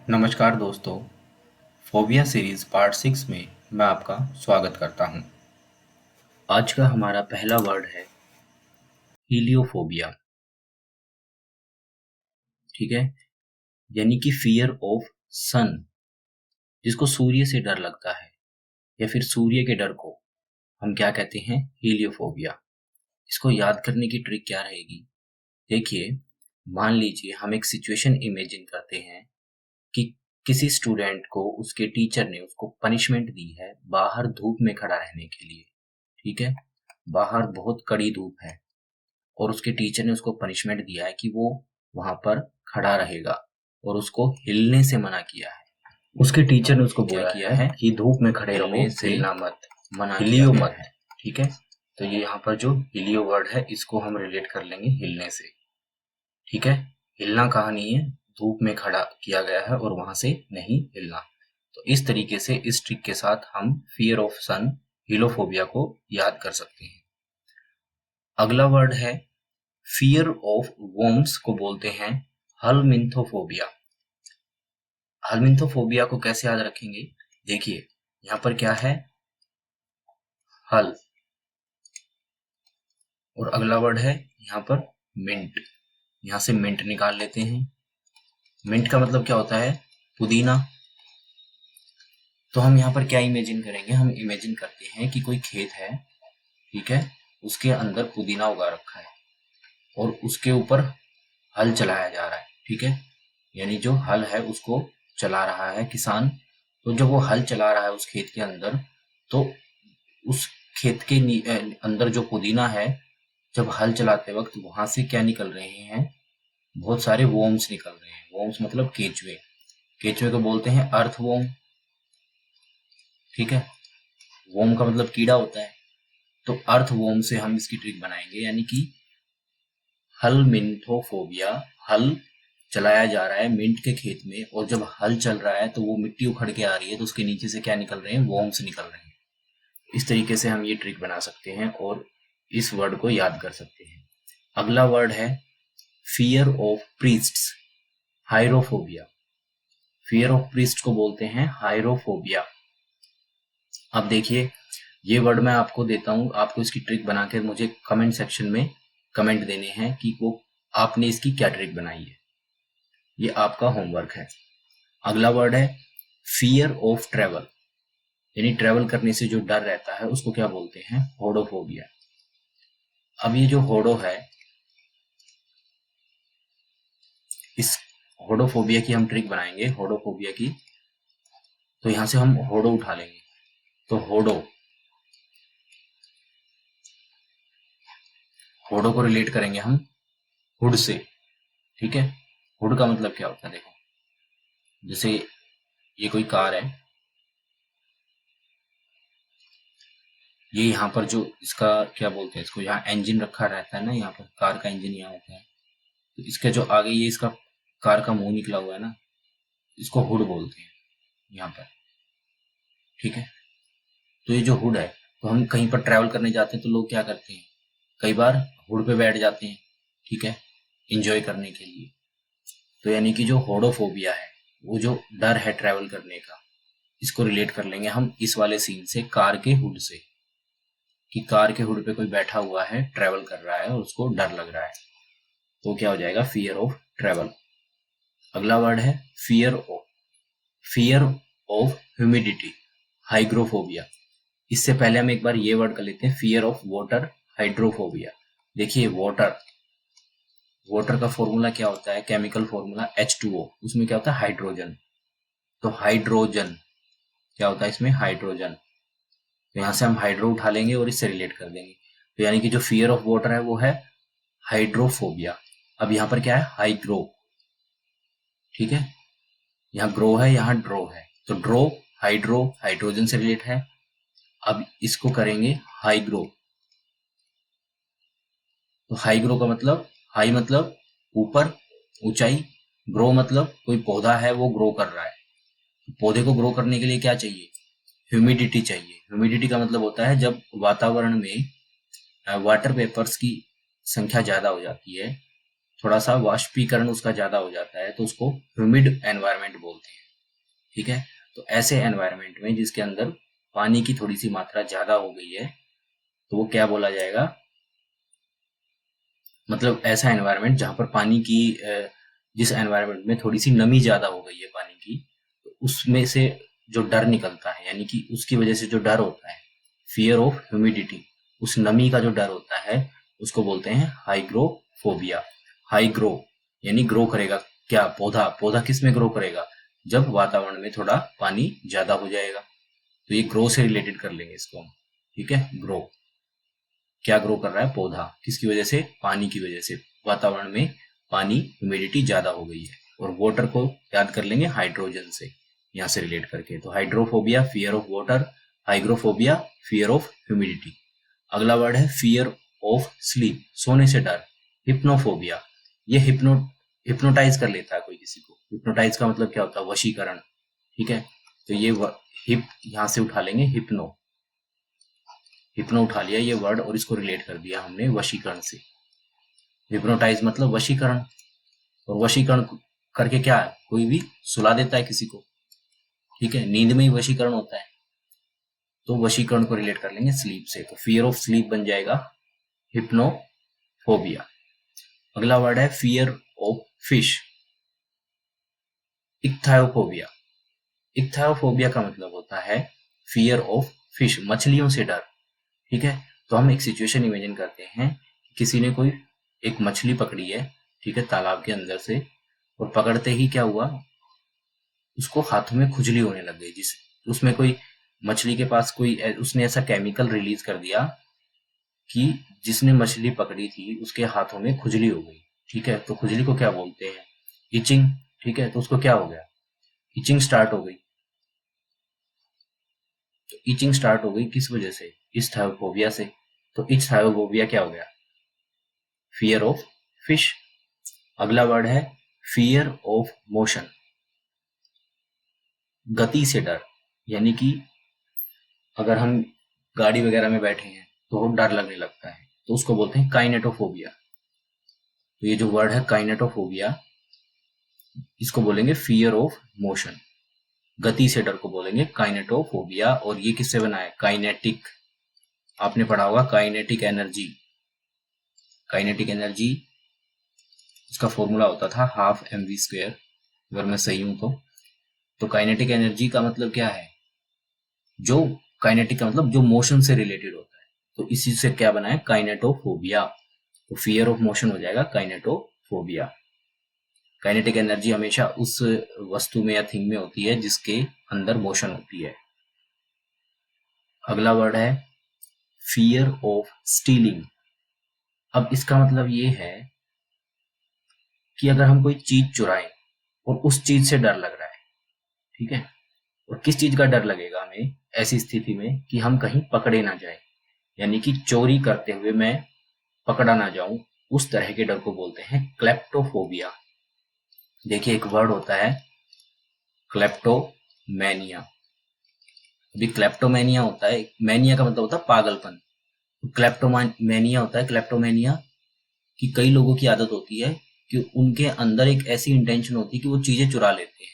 नमस्कार दोस्तों, phobia series part 6 में मैं आपका स्वागत करता हूं। आज का हमारा पहला वर्ड है हीलियोफोबिया। ठीक है, यानी कि फियर ऑफ सन, जिसको सूर्य से डर लगता है या फिर सूर्य के डर को हम क्या कहते हैं, हीलियोफोबिया। इसको याद करने की ट्रिक क्या रहेगी? देखिए, मान लीजिए हम एक सिचुएशन इमेजिन करते हैं कि किसी स्टूडेंट को उसके टीचर ने उसको पनिशमेंट दी है बाहर धूप में खड़ा रहने के लिए। ठीक है, बाहर बहुत कड़ी धूप है और उसके टीचर ने उसको पनिशमेंट दिया है कि वो वहां पर खड़ा रहेगा और उसको हिलने से मना किया है। उसके टीचर ने उसको क्या किया है कि धूप में खड़े रहो, हिलना मत, मना हिलियो मत है। ठीक है, तो ये यहाँ पर जो हिलियो वर्ड है इसको हम रिलेट कर लेंगे हिलने से। ठीक है, हिलना कहा नहीं है, धूप में खड़ा किया गया है और वहां से नहीं हिलना। तो इस तरीके से इस ट्रिक के साथ हम फियर ऑफ सन, हीलोफोबिया को याद कर सकते हैं। अगला वर्ड है फियर ऑफ वर्म्स को बोलते हैं हेलमिंथोफोबिया। हेलमिंथोफोबिया को कैसे याद रखेंगे? देखिए, यहाँ पर क्या है, हल, और अगला वर्ड है यहाँ पर मिंट। यहाँ से मिंट निकाल लेते हैं। मिंट का मतलब क्या होता है? पुदीना। तो हम यहाँ पर क्या इमेजिन करेंगे? हम इमेजिन करते हैं कि कोई खेत है, ठीक है, उसके अंदर पुदीना उगा रखा है और उसके ऊपर हल चलाया जा रहा है। ठीक है, यानी जो हल है उसको चला रहा है किसान। तो जब वो हल चला रहा है उस खेत के अंदर, तो उस खेत के अंदर जो पुदीना है, जब हल चलाते वक्त वहां से क्या निकल रहे हैं? बहुत सारे वोम्स निकल रहे हैं। वोम्स मतलब केचुए। केचुए को बोलते हैं अर्थ वोम। ठीक है, वोम का मतलब कीड़ा होता है। तो अर्थ वोम से हम इसकी ट्रिक बनाएंगे, यानी कि हेलमिंथोफोबिया। हल चलाया जा रहा है मिंट के खेत में और जब हल चल रहा है तो वो मिट्टी उखड़ के आ रही है, तो उसके नीचे से क्या निकल रहे हैं? वॉर्म्स निकल रहे हैं। इस तरीके से हम ये ट्रिक बना सकते हैं और इस वर्ड को याद कर सकते हैं। अगला वर्ड है fear of priests, hierophobia. Fear of priest को बोलते हैं हायरोफोबिया। अब देखिए, ये वर्ड मैं आपको देता हूं, आपको इसकी ट्रिक बनाकर मुझे कमेंट सेक्शन में कमेंट देने हैं कि वो आपने इसकी क्या ट्रिक बनाई है। ये आपका होमवर्क है। अगला वर्ड है फियर ऑफ ट्रेवल, यानी ट्रेवल करने से जो डर रहता है उसको क्या बोलते हैं? होडोफोबिया। अब ये जो होडो है, इस होडोफोबिया की हम ट्रिक बनाएंगे, होडोफोबिया की। तो यहां से हम होडो उठा लेंगे। तो होडो, होडो को रिलेट करेंगे हम हुड से। ठीक है, हुड का मतलब क्या होता है? देखो, जैसे ये कोई कार है, ये यहाँ पर जो इसका क्या बोलते हैं, इसको यहाँ इंजन रखा रहता है ना, यहाँ पर कार का इंजन यहाँ होता है। तो इसके जो आगे ये इसका कार का मुंह निकला हुआ है ना, इसको हुड बोलते हैं यहाँ पर। ठीक है, तो ये जो हुड है, तो हम कहीं पर ट्रैवल करने जाते हैं तो लोग क्या करते हैं? कई बार हुड पे बैठ जाते हैं। ठीक है, इंजॉय करने के लिए। तो यानी कि जो होडोफोबिया है, वो जो डर है ट्रैवल करने का, इसको रिलेट कर लेंगे हम इस वाले सीन से, कार के हुड से, कि कार के हुड पे कोई बैठा हुआ है, ट्रैवल कर रहा है और उसको डर लग रहा है। तो क्या हो जाएगा? Fear of travel. अगला वर्ड है फियर ऑफ ह्यूमिडिटी, हाइग्रोफोबिया। इससे पहले हम एक बार ये वर्ड कर लेते हैं, फियर ऑफ वाटर, हाइड्रोफोबिया। देखिए, वाटर, वाटर का फॉर्मूला क्या होता है? केमिकल फॉर्मूला H2O, उसमें क्या होता है? हाइड्रोजन। तो हाइड्रोजन क्या होता है इसमें? हाइड्रोजन। तो यहां से हम हाइड्रो उठा लेंगे और इससे रिलेट कर देंगे। तो यानी कि जो फियर ऑफ वाटर है वो है हाइड्रोफोबिया। अब यहाँ पर क्या है? हाइग्रो। ठीक है, यहाँ ग्रो है, यहाँ ड्रो है। तो ड्रो, हाइड्रो, हाइड्रोजन से रिलेट है। अब इसको करेंगे हाइग्रो। तो हाइग्रो का मतलब, हाई मतलब ऊपर, ऊंचाई, ग्रो मतलब कोई पौधा है वो ग्रो कर रहा है। पौधे को ग्रो करने के लिए क्या चाहिए? ह्यूमिडिटी चाहिए। ह्यूमिडिटी का मतलब होता है जब वातावरण में वाटर वेपर्स की संख्या ज्यादा हो जाती है, थोड़ा सा वाष्पीकरण उसका ज्यादा हो जाता है तो उसको ह्यूमिड एनवायरनमेंट बोलते हैं। ठीक है, तो ऐसे एनवायरनमेंट में जिसके अंदर पानी की थोड़ी सी मात्रा ज्यादा हो गई है तो वो क्या बोला जाएगा, मतलब ऐसा एनवायरनमेंट जहां पर पानी की जिस एनवायरनमेंट में थोड़ी सी नमी ज्यादा हो गई है पानी की, तो उसमें से जो डर निकलता है, यानी कि उसकी वजह से जो डर होता है, फियर ऑफ ह्यूमिडिटी, उस नमी का जो डर होता है उसको बोलते हैं हाइग्रोफोबिया। हाइग्रो यानी ग्रो करेगा क्या, पौधा, पौधा किस में ग्रो करेगा, जब वातावरण में थोड़ा पानी ज्यादा हो जाएगा। तो ये ग्रो से रिलेटेड कर लेंगे इसको हम। ठीक है, ग्रो, क्या ग्रो कर रहा है, पौधा, किसकी वजह से, पानी की वजह से, वातावरण में पानी, ह्यूमिडिटी ज्यादा हो गई है। और वाटर को याद कर लेंगे हाइड्रोजन से, यहां से रिलेट करके। तो hydrophobia fear of water, hygrophobia fear of humidity. अगला वर्ड है फियर ऑफ स्लीप, सोने से डर, हिप्नोफोबिया। ये हिप्नोटाइज कर लेता है कोई किसी को। हिप्नोटाइज का मतलब क्या होता है, वशीकरण। ठीक है, तो ये हिप यहां से उठा लेंगे, हिप्नो, हिप्नो उठा लिया ये वर्ड और इसको रिलेट कर दिया हमने वशीकरण से। हिप्नोटाइज मतलब वशीकरण, और वशीकरण करके क्या है, कोई भी सुला देता है किसी को। ठीक है, नींद में ही वशीकरण होता है, तो वशीकरण को रिलेट कर लेंगे स्लीप से। तो फियर ऑफ स्लीप बन जाएगा हिप्नोफोबिया। अगला वर्ड है फियर ऑफ फिश, इक्थायोफोबिया। इक्थायोफोबिया का मतलब होता है फियर ऑफ फिश, मछलियों से डर। ठीक है, तो हम एक सिचुएशन इमेजिन करते हैं, किसी ने कोई एक मछली पकड़ी है, ठीक है, तालाब के अंदर से, और पकड़ते ही क्या हुआ, उसको हाथों में खुजली होने लग गई। जिस उसमें कोई मछली के पास कोई उसने ऐसा केमिकल रिलीज कर दिया कि जिसने मछली पकड़ी थी उसके हाथों में खुजली हो गई। ठीक है, तो खुजली को क्या बोलते हैं, इचिंग। ठीक है, तो उसको क्या हो गया, इचिंग स्टार्ट हो गई। तो इचिंग स्टार्ट हो गई किस वजह से, इस्थायोफोबिया से। तो इस्थायोफोबिया क्या हो गया, फियर ऑफ फिश। अगला वर्ड है फियर ऑफ मोशन, गति से डर। यानी कि अगर हम गाड़ी वगैरह में बैठे हैं तो डर लगने लगता है, तो उसको बोलते हैं काइनेटोफोबिया। तो ये जो वर्ड है काइनेटोफोबिया, इसको बोलेंगे फियर ऑफ मोशन, गति से डर को बोलेंगे काइनेटोफोबिया। और ये किससे बना है, काइनेटिक, आपने पढ़ा होगा काइनेटिक एनर्जी। काइनेटिक एनर्जी, इसका फॉर्मूला होता था हाफ mv², अगर मैं सही हूं तो काइनेटिक एनर्जी का मतलब क्या है, जो काइनेटिक का मतलब जो मोशन से रिलेटेड होता है, तो इसी से क्या बना है, काइनेटोफोबिया। तो फियर ऑफ मोशन हो जाएगा काइनेटोफोबिया। काइनेटिक एनर्जी हमेशा उस वस्तु में या थिंग में होती है जिसके अंदर मोशन होती है। अगला वर्ड है फियर ऑफ स्टीलिंग। अब इसका मतलब ये है कि अगर हम कोई चीज चुराएं और उस चीज से डर लग रहा है, ठीक है, और किस चीज का डर लगेगा हमें ऐसी स्थिति में, कि हम कहीं पकड़े ना जाए, यानी कि चोरी करते हुए मैं पकड़ा ना जाऊं, उस तरह के डर को बोलते हैं क्लेप्टोफोबिया। देखिए एक वर्ड होता है क्लेप्टोमेनिया। अभी क्लेप्टोमेनिया होता है, मैनिया का मतलब होता है पागलपन, क्लेप्टोमेनिया होता है, क्लेप्टोमेनिया कि कई लोगों की आदत होती है कि उनके अंदर एक ऐसी इंटेंशन होती है कि वो चीजें चुरा लेते हैं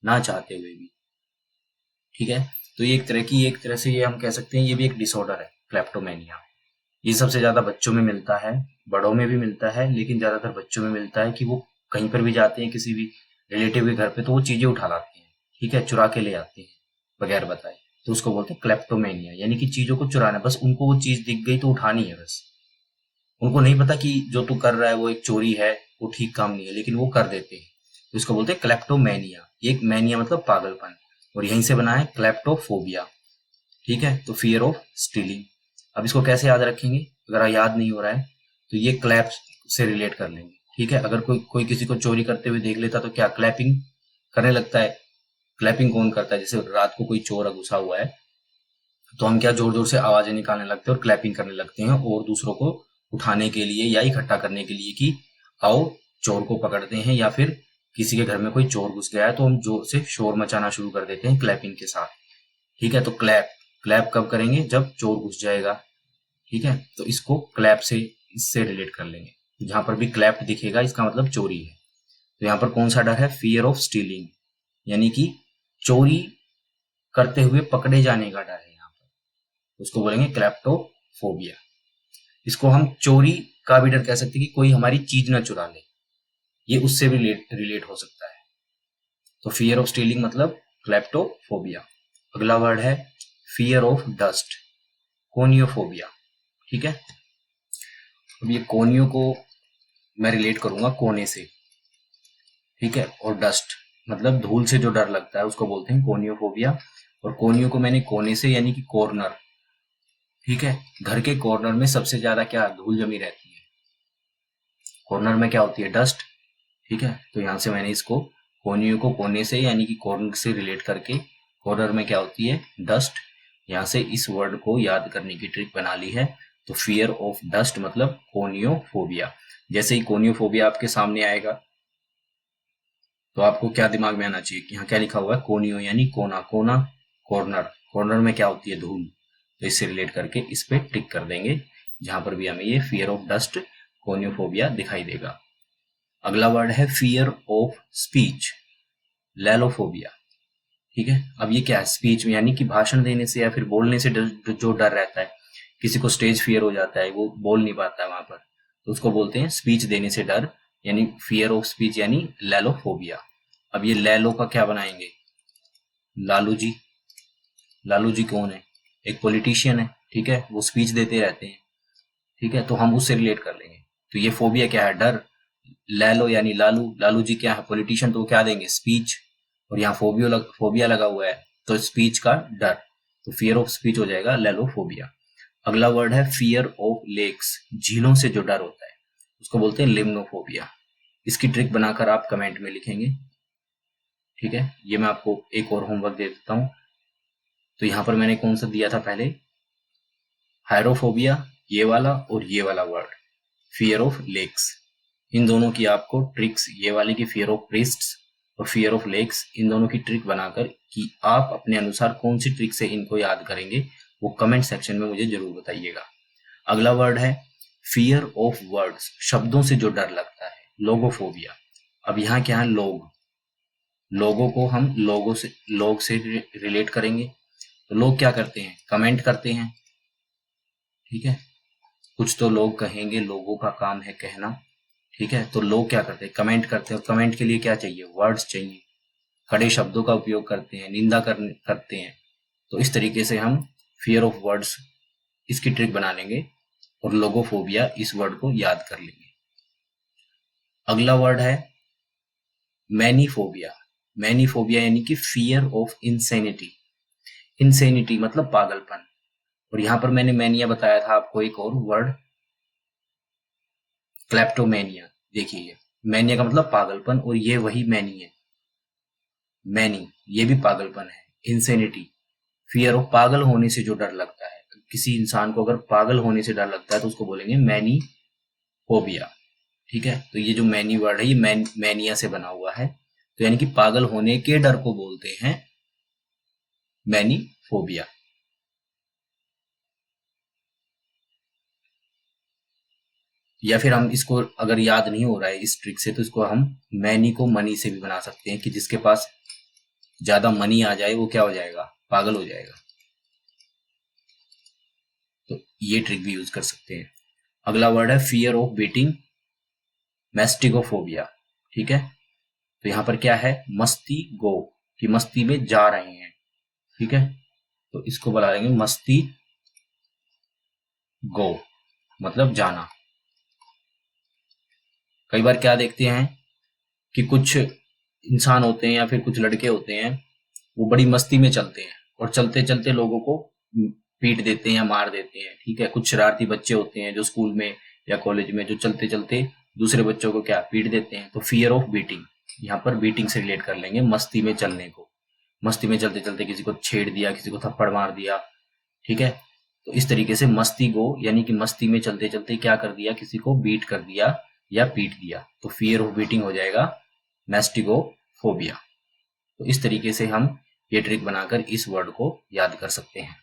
ना चाहते हुए भी। ठीक है, तो ये एक तरह से ये हम कह सकते हैं ये भी एक डिसऑर्डर है क्लेप्टोमेनिया। ये सबसे ज्यादा बच्चों में मिलता है, बड़ों में भी मिलता है, लेकिन ज्यादातर बच्चों में मिलता है कि वो कहीं पर भी जाते हैं किसी भी रिलेटिव के घर पे, तो वो चीजें उठा लाते हैं, ठीक है, चुरा के ले आते हैं बगैर बताए। तो उसको बोलते हैं क्लेप्टोमेनिया, यानी कि चीजों को चुराना, बस उनको वो चीज दिख गई तो उठानी है बस। उनको नहीं पता कि जो तू कर रहा है वो एक चोरी है, वो ठीक काम नहीं है, लेकिन वो कर देते हैं। तो इसको बोलते हैं क्लेप्टोमेनिया। एक मैनिया मतलब पागलपन, और यहीं से बना है क्लेप्टोफोबिया। ठीक है, तो फियर ऑफ स्टीलिंग। अब इसको कैसे याद रखेंगे, अगर याद नहीं हो रहा है तो ये क्लैप से रिलेट कर लेंगे। ठीक है, अगर कोई किसी को चोरी करते हुए देख लेता तो क्या क्लैपिंग करने लगता है। क्लैपिंग कौन करता है, जैसे रात को कोई चोर घुसा हुआ है तो हम क्या जोर जोर से आवाजें निकालने लगते हैं और क्लैपिंग करने लगते हैं, और दूसरों को उठाने के लिए या इकट्ठा करने के लिए कि आओ चोर को पकड़ते हैं, या फिर किसी के घर में कोई चोर घुस गया है तो हम जोर से शोर मचाना शुरू कर देते हैं क्लैपिंग के साथ। ठीक है, तो क्लैप क्लैप कब करेंगे, जब चोर घुस जाएगा। ठीक है, तो इसको क्लैप से इससे रिलेट कर लेंगे। जहां पर भी क्लैप्ट दिखेगा इसका मतलब चोरी है। तो यहाँ पर कौन सा डर है? फियर ऑफ स्टीलिंग, यानी कि चोरी करते हुए पकड़े जाने का डर है यहाँ पर, उसको बोलेंगे क्लेप्टोफोबिया। इसको हम चोरी का भी डर कह सकते हैं कि कोई हमारी चीज ना चुरा ले, ये उससे भी रिलेट हो सकता है। तो फियर ऑफ स्टीलिंग मतलब क्लेप्टोफोबिया। अगला वर्ड है फियर ऑफ डस्ट, कोनियोफोबिया। ठीक है, अब ये कोनियो को मैं रिलेट करूंगा कोने से, ठीक है, और डस्ट मतलब धूल से जो डर लगता है उसको बोलते हैं कोनियोफोबिया। और कोनियो को मैंने कोने से यानी कि कॉर्नर, ठीक है, घर के कॉर्नर में सबसे ज्यादा क्या धूल जमी रहती है, कॉर्नर में क्या होती है? डस्ट। ठीक है, तो यहां से मैंने इसको कोनियो को कोने से यानी कि कॉर्नर से रिलेट करके कॉर्नर में क्या होती है? डस्ट। यहां से इस वर्ड को याद करने की ट्रिक बना ली है। तो फियर ऑफ डस्ट मतलब कोनियोफोबिया। जैसे ही कोनियोफोबिया आपके सामने आएगा तो आपको क्या दिमाग में आना चाहिए कि यहाँ क्या लिखा हुआ है? कोनियो यानी कोना, कोना कॉर्नर, कॉर्नर में क्या होती है? धूल। तो इससे रिलेट करके इस पे टिक कर देंगे जहां पर भी हमें ये फियर ऑफ डस्ट कोनियोफोबिया दिखाई देगा। अगला वर्ड है फियर ऑफ स्पीच, लैलोफोबिया। ठीक है, अब ये क्या है? स्पीच में यानी कि भाषण देने से या फिर बोलने से जो डर रहता है, किसी को स्टेज फियर हो जाता है, वो बोल नहीं पाता है वहां पर, तो उसको बोलते हैं स्पीच देने से डर, यानी फियर ऑफ स्पीच यानी लैलोफोबिया। अब ये लैलो का क्या बनाएंगे? लालू जी। लालू जी कौन है? एक पॉलिटिशियन है, ठीक है, वो स्पीच देते रहते हैं, ठीक है, तो हम उससे रिलेट कर लेंगे। तो ये फोबिया क्या है? डर। लैलो यानी लालू, लालू जी क्या है? पॉलिटिशियन, तो वो क्या देंगे? स्पीच। और यहाँ फोबिया लगा हुआ है तो स्पीच का डर, तो फियर ऑफ स्पीच हो जाएगा लैलोफोबिया। अगला वर्ड है फियर ऑफ लेक्स, झीलों से जो डर होता है उसको बोलते हैं लिम्नोफोबिया। इसकी ट्रिक बनाकर आप कमेंट में लिखेंगे, ठीक है। ये मैं आपको एक और होमवर्क दे देता हूं। तो यहाँ पर मैंने कौन सा दिया था पहले? हायरोफोबिया, ये वाला और ये वाला वर्ड, फियर ऑफ लेक्स। इन दोनों की आपको ट्रिक्स, ये वाले की फियर ऑफ प्रिस्ट्स और फियर ऑफ लेक्स, इन दोनों की ट्रिक बनाकर कि आप अपने अनुसार कौन सी ट्रिक से इनको याद करेंगे वो कमेंट सेक्शन में मुझे जरूर बताइएगा। अगला वर्ड है फियर ऑफ वर्ड्स, शब्दों से जो डर लगता है, लोगोफोबिया। अब यहाँ क्या है? लोग, लोगों को हम लोग से रिलेट करेंगे। तो लोग क्या करते हैं? कमेंट करते हैं, ठीक है, कुछ तो लोग कहेंगे, लोगों का काम है कहना, ठीक है, तो लोग क्या करते हैं? कमेंट करते हैं। और कमेंट के लिए क्या चाहिए? वर्ड्स चाहिए, कड़े शब्दों का उपयोग करते हैं, निंदा करते हैं। तो इस तरीके से हम फियर ऑफ वर्ड्स इसकी ट्रिक बना लेंगे और लोगोफोबिया इस वर्ड को याद कर लेंगे। अगला वर्ड है मैनीफोबिया। मैनीफोबिया यानी कि फियर ऑफ इंसेनिटी। इंसेनिटी मतलब पागलपन। और यहां पर मैंने मैनिया बताया था आपको एक और वर्ड, क्लेप्टोमेनिया। देखिए, मैनिया का मतलब पागलपन और ये वही मैनी है। मैनी ये भी पागलपन है। इंसेनिटी फियर ऑफ पागल होने से जो डर लगता है, किसी इंसान को अगर पागल होने से डर लगता है तो उसको बोलेंगे मैनी फोबिया। ठीक है, तो ये जो मैनी वर्ड है ये मैनिया से बना हुआ है, तो यानी कि पागल होने के डर को बोलते हैं मैनी फोबिया। या फिर हम इसको अगर याद नहीं हो रहा है इस ट्रिक से तो इसको हम मैनी को मनी से भी बना सकते हैं कि जिसके पास ज्यादा मनी आ जाए वो क्या हो जाएगा? पागल हो जाएगा। तो ये ट्रिक भी यूज कर सकते हैं। अगला वर्ड है फियर ऑफ बीटिंग, मैस्टिगोफोबिया। ठीक है, तो यहां पर क्या है? मस्ती गो, कि मस्ती में जा रहे हैं, ठीक है, तो इसको बुला लेंगे मस्ती गो मतलब जाना। कई बार क्या देखते हैं कि कुछ इंसान होते हैं या फिर कुछ लड़के होते हैं, वो बड़ी मस्ती में चलते हैं और चलते चलते लोगों को पीट देते हैं या मार देते हैं। ठीक है, कुछ शरारती बच्चे होते हैं जो स्कूल में या कॉलेज में जो चलते चलते दूसरे बच्चों को क्या पीट देते हैं। तो फियर ऑफ बीटिंग, यहाँ पर बीटिंग से रिलेट कर लेंगे मस्ती में चलने को। मस्ती में चलते चलते किसी को छेड़ दिया, किसी को थप्पड़ मार दिया, ठीक है, तो इस तरीके से मस्ती गो यानी कि मस्ती में चलते चलते क्या कर दिया? किसी को बीट कर दिया या पीट दिया, तो फियर ऑफ बीटिंग हो जाएगा मैस्टिगोफोबिया। तो इस तरीके से हम ये ट्रिक बनाकर इस वर्ड को याद कर सकते हैं।